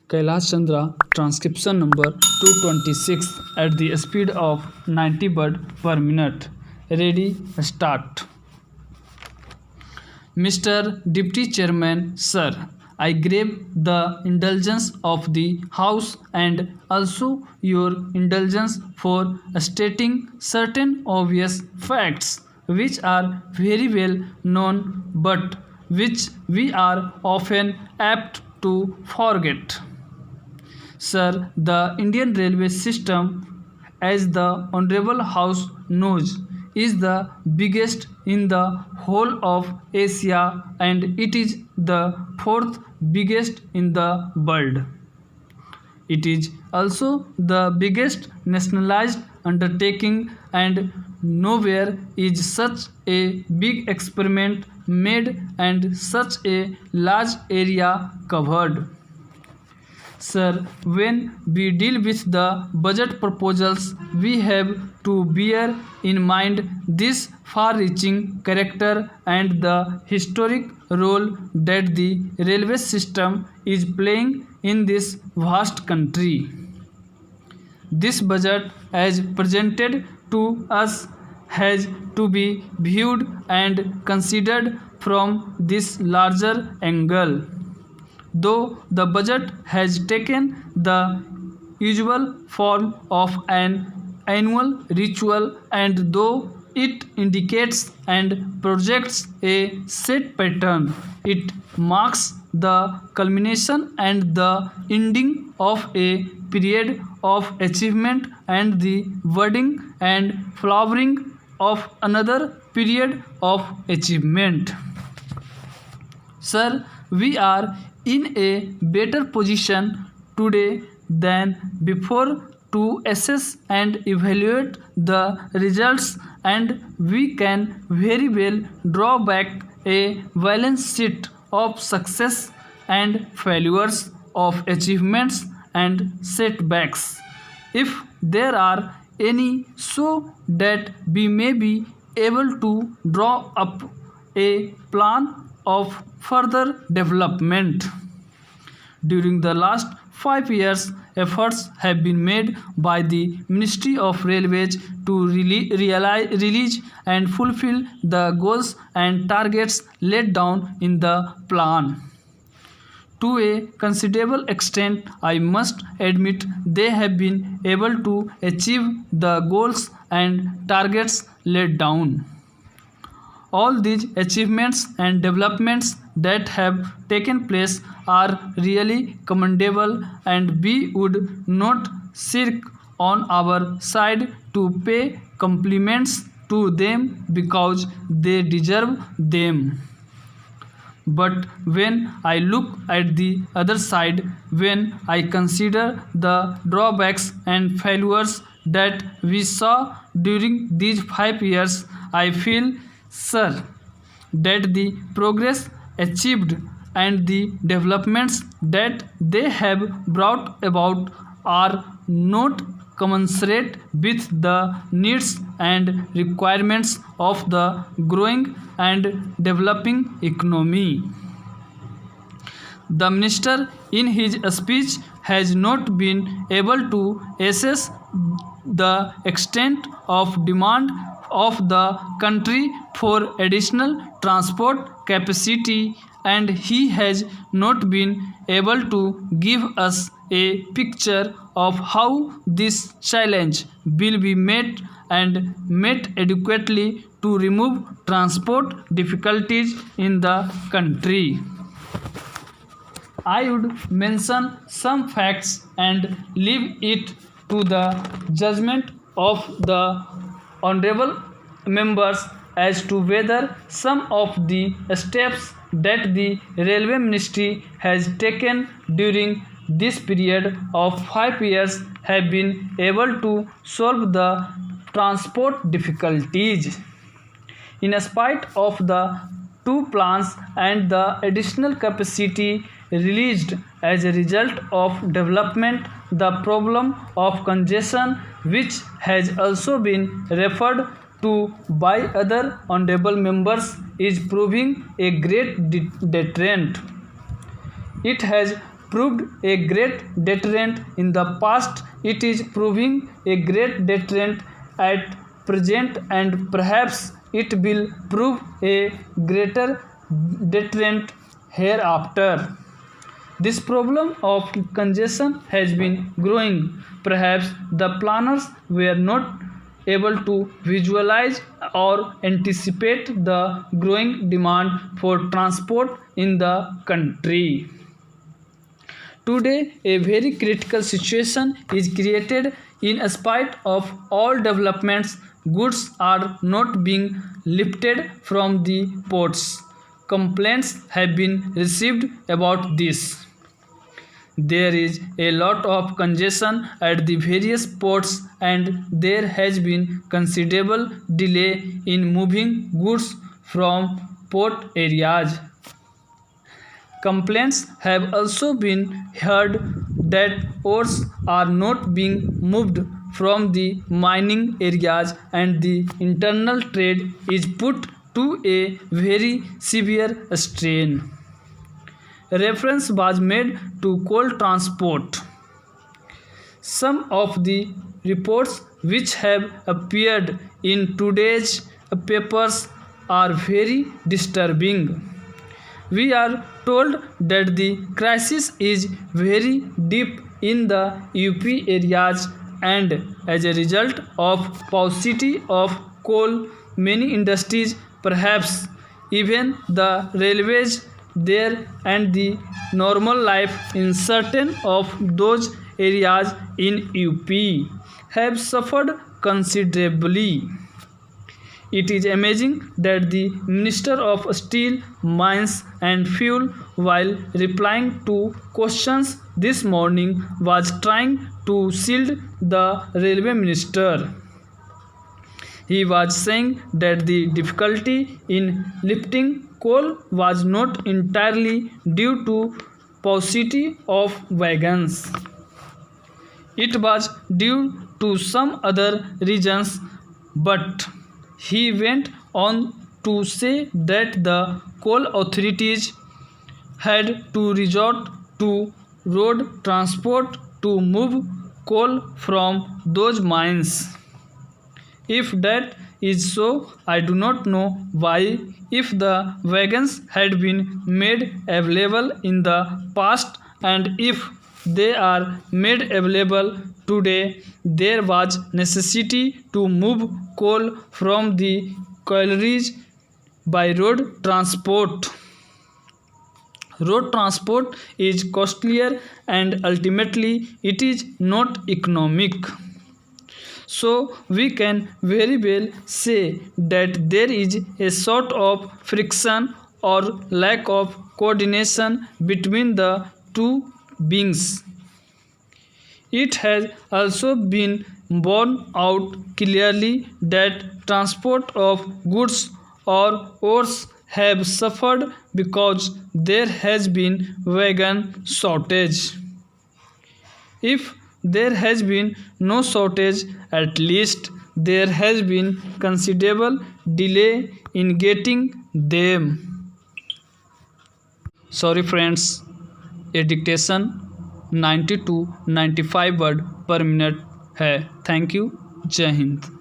Kailash Chandra, transcription number 226 at the speed of 90 word per minute. Ready, start. Mr. Deputy Chairman, Sir, I crave the indulgence of the House and also your indulgence for stating certain obvious facts which are very well known but which we are often apt to forget. Sir, the Indian railway system, as the Honorable House knows, is the biggest in the whole of Asia and it is the fourth biggest in the world. It is also the biggest nationalized undertaking and nowhere is such a big experiment made and such a large area covered. Sir, when we deal with the budget proposals, we have to bear in mind this far-reaching character and the historic role that the railway system is playing in this vast country. This budget, as presented to us, has to be viewed and considered from this larger angle. Though the budget has taken the usual form of an annual ritual and though it indicates and projects a set pattern, it marks the culmination and the ending of a period of achievement and the budding and flowering of another period of achievement. Sir, we are in a better position today than before to assess and evaluate the results and we can very well draw back a balance sheet of success and failures, of achievements and setbacks, if there are any, so that we may be able to draw up a plan of further development. During the last 5 years, efforts have been made by the Ministry of Railways to release and fulfill the goals and targets laid down in the plan. To a considerable extent, I must admit they have been able to achieve the goals and targets laid down. All these achievements and developments that have taken place are really commendable and we would not shirk on our side to pay compliments to them because they deserve them. But when I look at the other side, when I consider the drawbacks and failures that we saw during these 5 years, I feel, sir, that the progress achieved and the developments that they have brought about are not commensurate with the needs and requirements of the growing and developing economy. The minister in his speech has not been able to assess the extent of demand of the country for additional transport capacity and he has not been able to give us a picture of how this challenge will be met and met adequately to remove transport difficulties in the country. I would mention some facts and leave it to the judgment of the honorable members as to whether some of the steps that the Railway Ministry has taken during this period of 5 years have been able to solve the transport difficulties. In spite of the two plans and the additional capacity released as a result of development, the problem of congestion, which has also been referred to by other honorable members, is proving a great deterrent. It has proved a great deterrent in the past, it is proving a great deterrent at present, and perhaps it will prove a greater deterrent hereafter. This problem of congestion has been growing. Perhaps the planners were not able to visualize or anticipate the growing demand for transport in the country. Today, a very critical situation is created. In spite of all developments, goods are not being lifted from the ports. Complaints have been received about this. There is a lot of congestion at the various ports, and there has been considerable delay in moving goods from port areas. Complaints have also been heard that ores are not being moved from the mining areas, and the internal trade is put to a very severe strain. Reference was made to coal transport. Some of the reports which have appeared in today's papers are very disturbing. We are told that the crisis is very deep in the UP areas, and as a result of paucity of coal, many industries, perhaps even the railways there, and the normal life in certain of those areas in UP have suffered considerably. It is amazing that the Minister of Steel, Mines and Fuel, while replying to questions this morning, was trying to shield the Railway Minister. He was saying that the difficulty in lifting coal was not entirely due to paucity of wagons. It was due to some other reasons, but he went on to say that the coal authorities had to resort to road transport to move coal from those mines. If that is so, I do not know why, if the wagons had been made available in the past and if they are made available today, there was necessity to move coal from the collieries by road transport. Road transport is costlier and ultimately it is not economic. So we can very well say that there is a sort of friction or lack of coordination between the two beings. It has also been borne out clearly that transport of goods or ores have suffered because there has been wagon shortage. If there has been no shortage, at least there has been considerable delay in getting them. Sorry friends, a dictation 90 to 95 word per minute है. Thank you. जय हिंद.